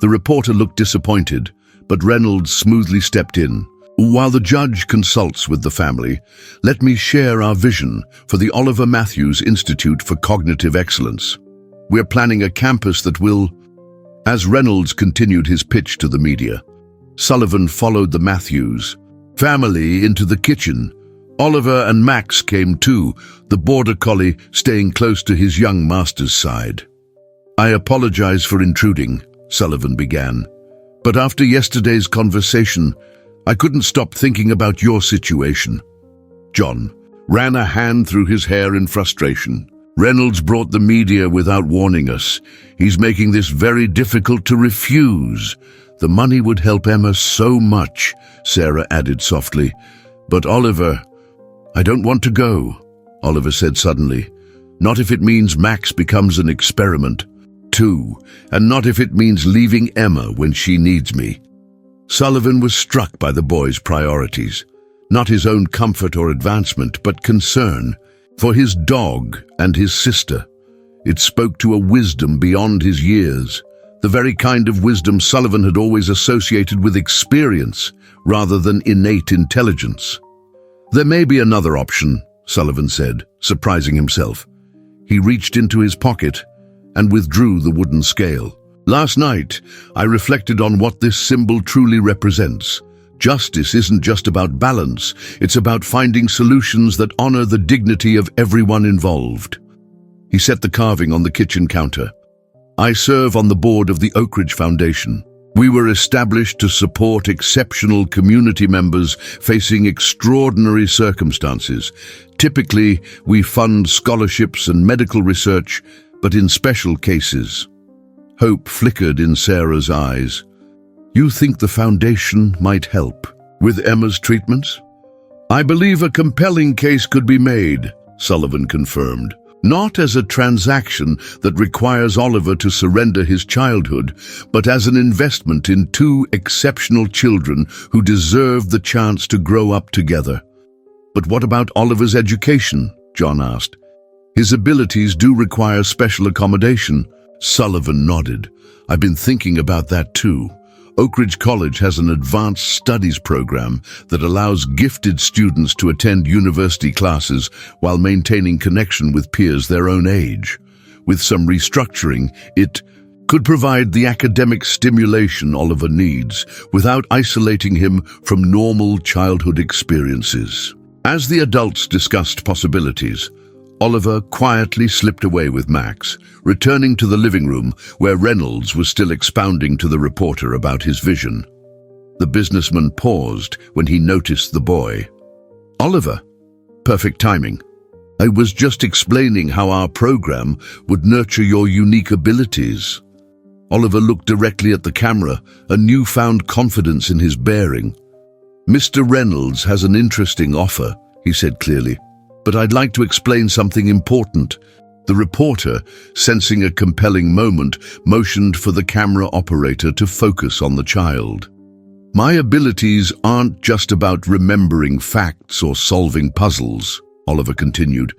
S1: The reporter looked disappointed, but Reynolds smoothly stepped in. "While the judge consults with the family, let me share our vision for the Oliver Matthews Institute for Cognitive Excellence. We're planning a campus that will..." As Reynolds continued his pitch to the media, Sullivan followed the Matthews family into the kitchen. Oliver and Max came too, the border collie staying close to his young master's side. "I apologize for intruding," Sullivan began, "but after yesterday's conversation, I couldn't stop thinking about your situation." John ran a hand through his hair in frustration. "Reynolds brought the media without warning us. He's making this very difficult to refuse. The money would help Emma so much," Sarah added softly. "But Oliver, I don't want to go," Oliver said suddenly. "Not if it means Max becomes an experiment, too, and not if it means leaving Emma when she needs me." Sullivan was struck by the boy's priorities. Not his own comfort or advancement, but concern for his dog and his sister. It spoke to a wisdom beyond his years, the very kind of wisdom Sullivan had always associated with experience rather than innate intelligence. "There may be another option," Sullivan said, surprising himself. He reached into his pocket and withdrew the wooden scale. "Last night, I reflected on what this symbol truly represents. Justice isn't just about balance, it's about finding solutions that honor the dignity of everyone involved." He set the carving on the kitchen counter. "I serve on the board of the Oak Ridge Foundation. We were established to support exceptional community members facing extraordinary circumstances. Typically, we fund scholarships and medical research, but in special cases." Hope flickered in Sarah's eyes. "You think the foundation might help with Emma's treatments?" "I believe a compelling case could be made," Sullivan confirmed. "Not as a transaction that requires Oliver to surrender his childhood, but as an investment in two exceptional children who deserve the chance to grow up together." "But what about Oliver's education?" John asked. "His abilities do require special accommodation." Sullivan nodded. "I've been thinking about that too. Oak Ridge College has an advanced studies program that allows gifted students to attend university classes while maintaining connection with peers their own age. With some restructuring, it could provide the academic stimulation Oliver needs without isolating him from normal childhood experiences." As the adults discussed possibilities, Oliver quietly slipped away with Max, returning to the living room where Reynolds was still expounding to the reporter about his vision. The businessman paused when he noticed the boy. "Oliver, perfect timing. I was just explaining how our program would nurture your unique abilities." Oliver looked directly at the camera, a newfound confidence in his bearing. "Mr. Reynolds has an interesting offer," he said clearly. "But I'd like to explain something important." The reporter, sensing a compelling moment, motioned for the camera operator to focus on the child. "My abilities aren't just about remembering facts or solving puzzles," Oliver continued.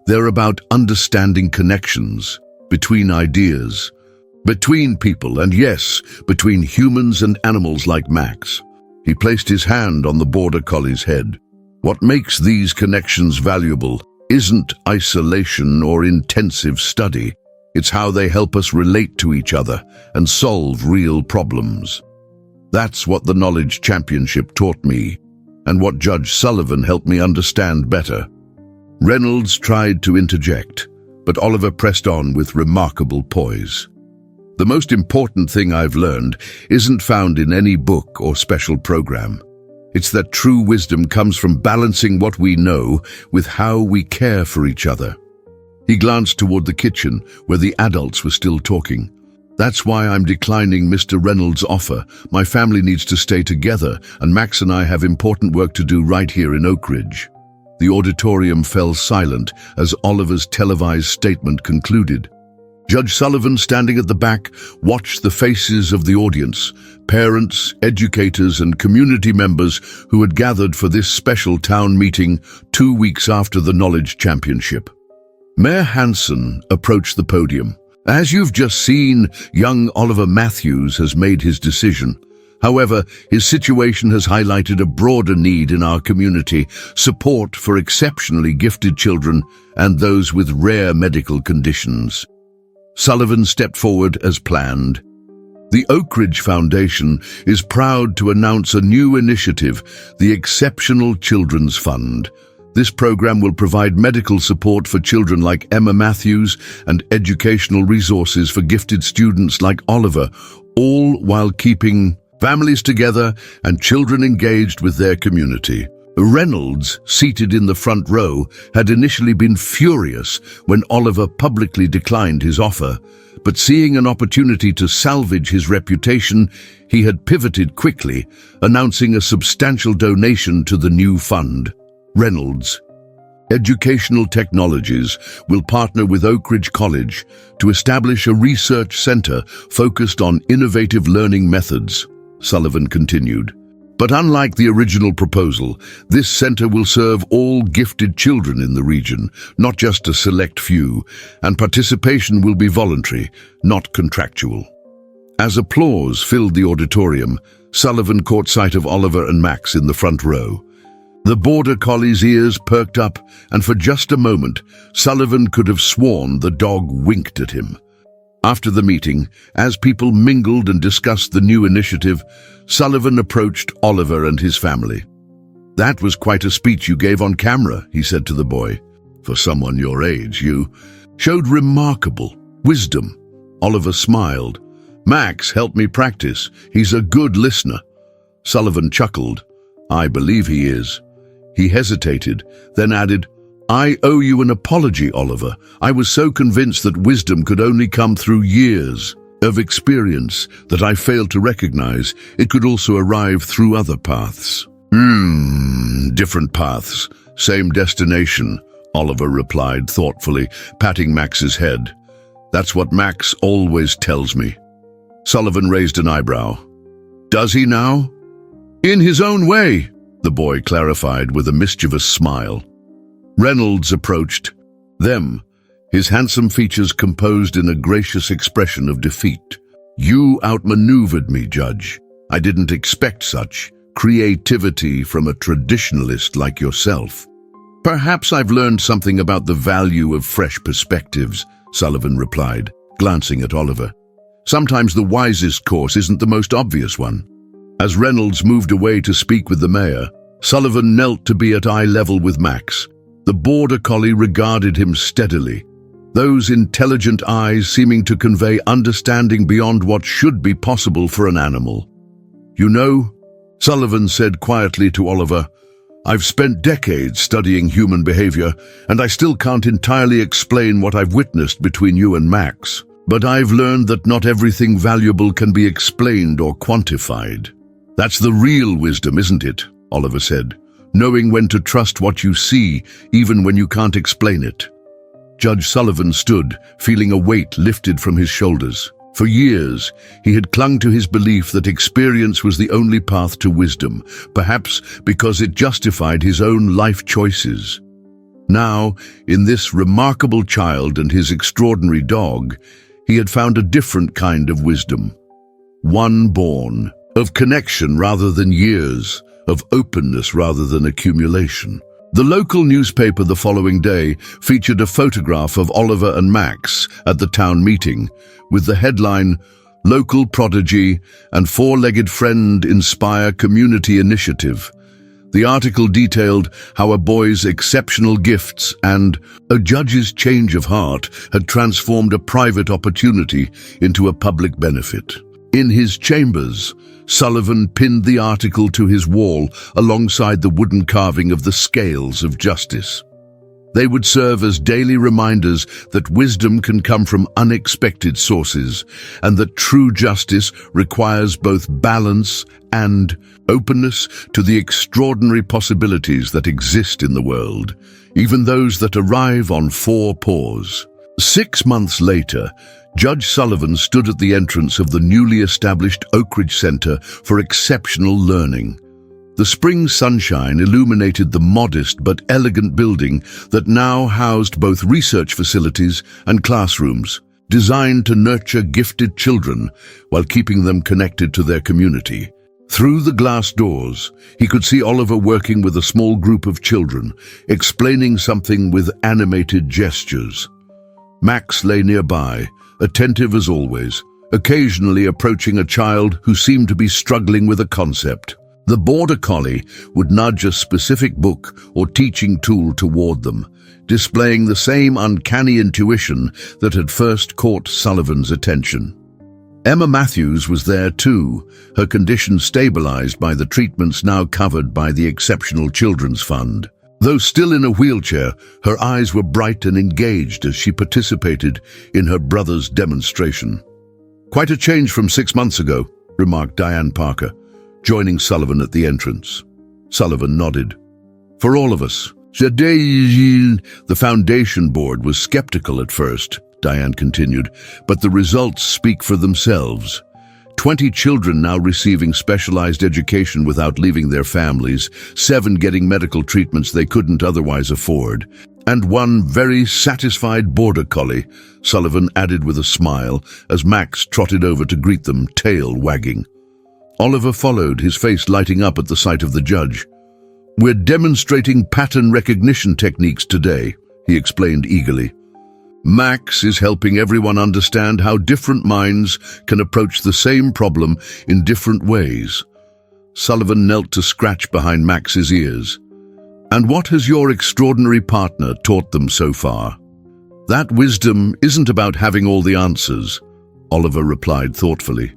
S1: "They're about understanding connections between ideas, between people, and yes, between humans and animals like Max." He placed his hand on the border collie's head. "What makes these connections valuable isn't isolation or intensive study. It's how they help us relate to each other and solve real problems. That's what the Knowledge Championship taught me, and what Judge Sullivan helped me understand better." Reynolds tried to interject, but Oliver pressed on with remarkable poise. "The most important thing I've learned isn't found in any book or special program. It's that true wisdom comes from balancing what we know with how we care for each other." He glanced toward the kitchen, where the adults were still talking. "That's why I'm declining Mr. Reynolds' offer. My family needs to stay together, and Max and I have important work to do right here in Oak Ridge." The auditorium fell silent as Oliver's televised statement concluded. Judge Sullivan, standing at the back, watched the faces of the audience, parents, educators, and community members who had gathered for this special town meeting 2 weeks after the Knowledge Championship. Mayor Hanson approached the podium. "As you've just seen, young Oliver Matthews has made his decision. However, his situation has highlighted a broader need in our community: support for exceptionally gifted children and those with rare medical conditions." Sullivan stepped forward as planned. The Oak Ridge Foundation is proud to announce a new initiative, the Exceptional Children's Fund. This program will provide medical support for children like Emma Matthews and educational resources for gifted students like Oliver, all while keeping families together and children engaged with their community. Reynolds, seated in the front row, had initially been furious when Oliver publicly declined his offer, but seeing an opportunity to salvage his reputation, he had pivoted quickly, announcing a substantial donation to the new fund. Reynolds, Educational Technologies will partner with Oak Ridge College to establish a research center focused on innovative learning methods, Sullivan continued. But unlike the original proposal, this center will serve all gifted children in the region, not just a select few, and participation will be voluntary, not contractual. As applause filled the auditorium, Sullivan caught sight of Oliver and Max in the front row. The border collie's ears perked up, and for just a moment, Sullivan could have sworn the dog winked at him. After the meeting, as people mingled and discussed the new initiative, Sullivan approached Oliver and his family. "That was quite a speech you gave on camera," he said to the boy. "For someone your age, you showed remarkable wisdom." Oliver smiled. "Max helped me practice. He's a good listener." Sullivan chuckled. "I believe he is." He hesitated, then added, "I owe you an apology, Oliver. I was so convinced that wisdom could only come through years of experience that I failed to recognize it could also arrive through other paths." Different paths, same destination," Oliver replied thoughtfully, patting Max's head. "That's what Max always tells me." Sullivan raised an eyebrow. "Does he now?" "In his own way," the boy clarified with a mischievous smile. Reynolds approached them, his handsome features composed in a gracious expression of defeat. "You outmaneuvered me, Judge. I didn't expect such creativity from a traditionalist like yourself." "Perhaps I've learned something about the value of fresh perspectives," Sullivan replied, glancing at Oliver. "Sometimes the wisest course isn't the most obvious one." As Reynolds moved away to speak with the mayor, Sullivan knelt to be at eye level with Max. The border collie regarded him steadily, those intelligent eyes seeming to convey understanding beyond what should be possible for an animal. "You know," Sullivan said quietly to Oliver, "I've spent decades studying human behavior, and I still can't entirely explain what I've witnessed between you and Max. But I've learned that not everything valuable can be explained or quantified." "That's the real wisdom, isn't it?" Oliver said. "Knowing when to trust what you see, even when you can't explain it." Judge Sullivan stood, feeling a weight lifted from his shoulders. For years, he had clung to his belief that experience was the only path to wisdom, perhaps because it justified his own life choices. Now, in this remarkable child and his extraordinary dog, he had found a different kind of wisdom. One born of connection rather than years, of openness rather than accumulation. The local newspaper the following day featured a photograph of Oliver and Max at the town meeting, with the headline, "Local Prodigy and Four-Legged Friend Inspire Community Initiative." The article detailed how a boy's exceptional gifts and a judge's change of heart had transformed a private opportunity into a public benefit. In his chambers, Sullivan pinned the article to his wall alongside the wooden carving of the scales of justice. They would serve as daily reminders that wisdom can come from unexpected sources, and that true justice requires both balance and openness to the extraordinary possibilities that exist in the world, even those that arrive on four paws. 6 months later, Judge Sullivan stood at the entrance of the newly established Oak Ridge Center for Exceptional Learning. The spring sunshine illuminated the modest but elegant building that now housed both research facilities and classrooms, designed to nurture gifted children while keeping them connected to their community. Through the glass doors, he could see Oliver working with a small group of children, explaining something with animated gestures. Max lay nearby, attentive as always, occasionally approaching a child who seemed to be struggling with a concept. The Border Collie would nudge a specific book or teaching tool toward them, displaying the same uncanny intuition that had first caught Sullivan's attention. Emma Matthews was there too, her condition stabilized by the treatments now covered by the Exceptional Children's Fund. Though still in a wheelchair, her eyes were bright and engaged as she participated in her brother's demonstration. "Quite a change from 6 months ago," remarked Diane Parker, joining Sullivan at the entrance. Sullivan nodded. "For all of us." The foundation board was skeptical at first, Diane continued, but the results speak for themselves. 20 children now receiving specialized education without leaving their families, 7 getting medical treatments they couldn't otherwise afford, and 1 very satisfied Border Collie, Sullivan added with a smile as Max trotted over to greet them, tail wagging. Oliver followed, his face lighting up at the sight of the judge. "We're demonstrating pattern recognition techniques today," he explained eagerly. "Max is helping everyone understand how different minds can approach the same problem in different ways." Sullivan knelt to scratch behind Max's ears. "And what has your extraordinary partner taught them so far?" "That wisdom isn't about having all the answers," Oliver replied thoughtfully.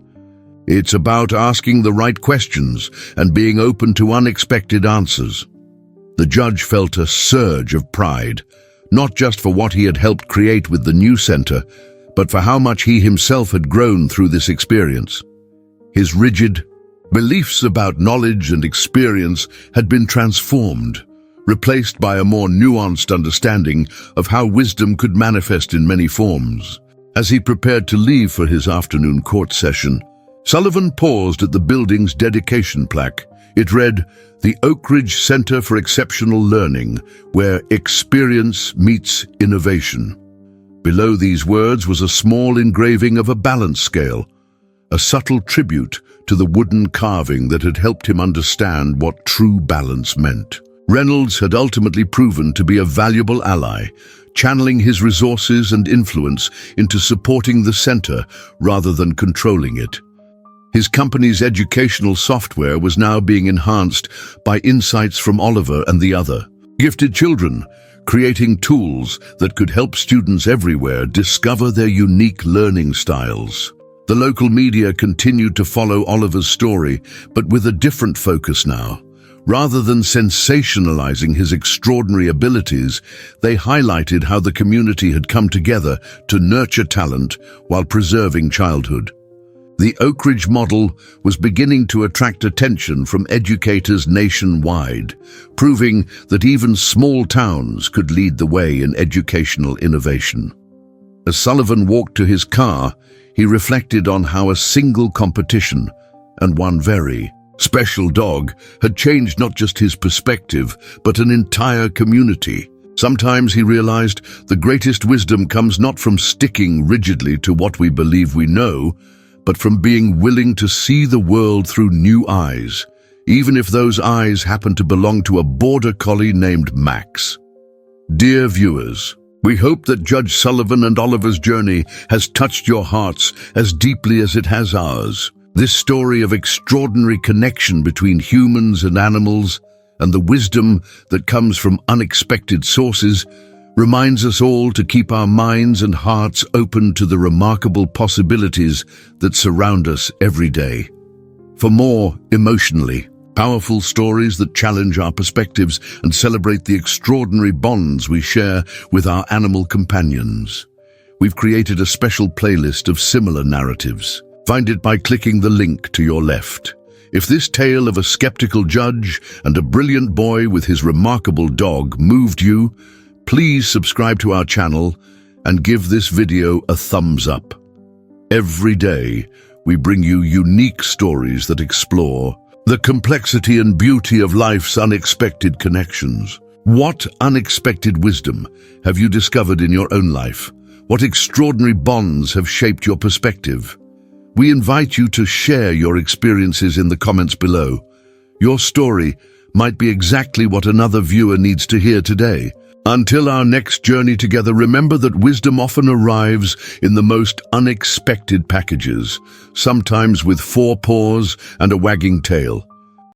S1: "It's about asking the right questions and being open to unexpected answers." The judge felt a surge of pride, not just for what he had helped create with the new center, but for how much he himself had grown through this experience. His rigid beliefs about knowledge and experience had been transformed, replaced by a more nuanced understanding of how wisdom could manifest in many forms. As he prepared to leave for his afternoon court session, Sullivan paused at the building's dedication plaque. It read, "The Oak Ridge Center for Exceptional Learning, where experience meets innovation." Below these words was a small engraving of a balance scale, a subtle tribute to the wooden carving that had helped him understand what true balance meant. Reynolds had ultimately proven to be a valuable ally, channeling his resources and influence into supporting the center rather than controlling it. His company's educational software was now being enhanced by insights from Oliver and the other gifted children, creating tools that could help students everywhere discover their unique learning styles. The local media continued to follow Oliver's story, but with a different focus now. Rather than sensationalizing his extraordinary abilities, they highlighted how the community had come together to nurture talent while preserving childhood. The Oak Ridge model was beginning to attract attention from educators nationwide, proving that even small towns could lead the way in educational innovation. As Sullivan walked to his car, he reflected on how a single competition and one very special dog had changed not just his perspective, but an entire community. Sometimes, he realized, the greatest wisdom comes not from sticking rigidly to what we believe we know, but from being willing to see the world through new eyes, even if those eyes happen to belong to a Border Collie named Max. Dear viewers, we hope that Judge Sullivan and Oliver's journey has touched your hearts as deeply as it has ours. This story of extraordinary connection between humans and animals, and the wisdom that comes from unexpected sources, reminds us all to keep our minds and hearts open to the remarkable possibilities that surround us every day. For more emotionally powerful stories that challenge our perspectives and celebrate the extraordinary bonds we share with our animal companions, we've created a special playlist of similar narratives. Find it by clicking the link to your left. If this tale of a skeptical judge and a brilliant boy with his remarkable dog moved you, please subscribe to our channel and give this video a thumbs up. Every day, we bring you unique stories that explore the complexity and beauty of life's unexpected connections. What unexpected wisdom have you discovered in your own life? What extraordinary bonds have shaped your perspective? We invite you to share your experiences in the comments below. Your story might be exactly what another viewer needs to hear today. Until our next journey together, remember that wisdom often arrives in the most unexpected packages, sometimes with four paws and a wagging tail.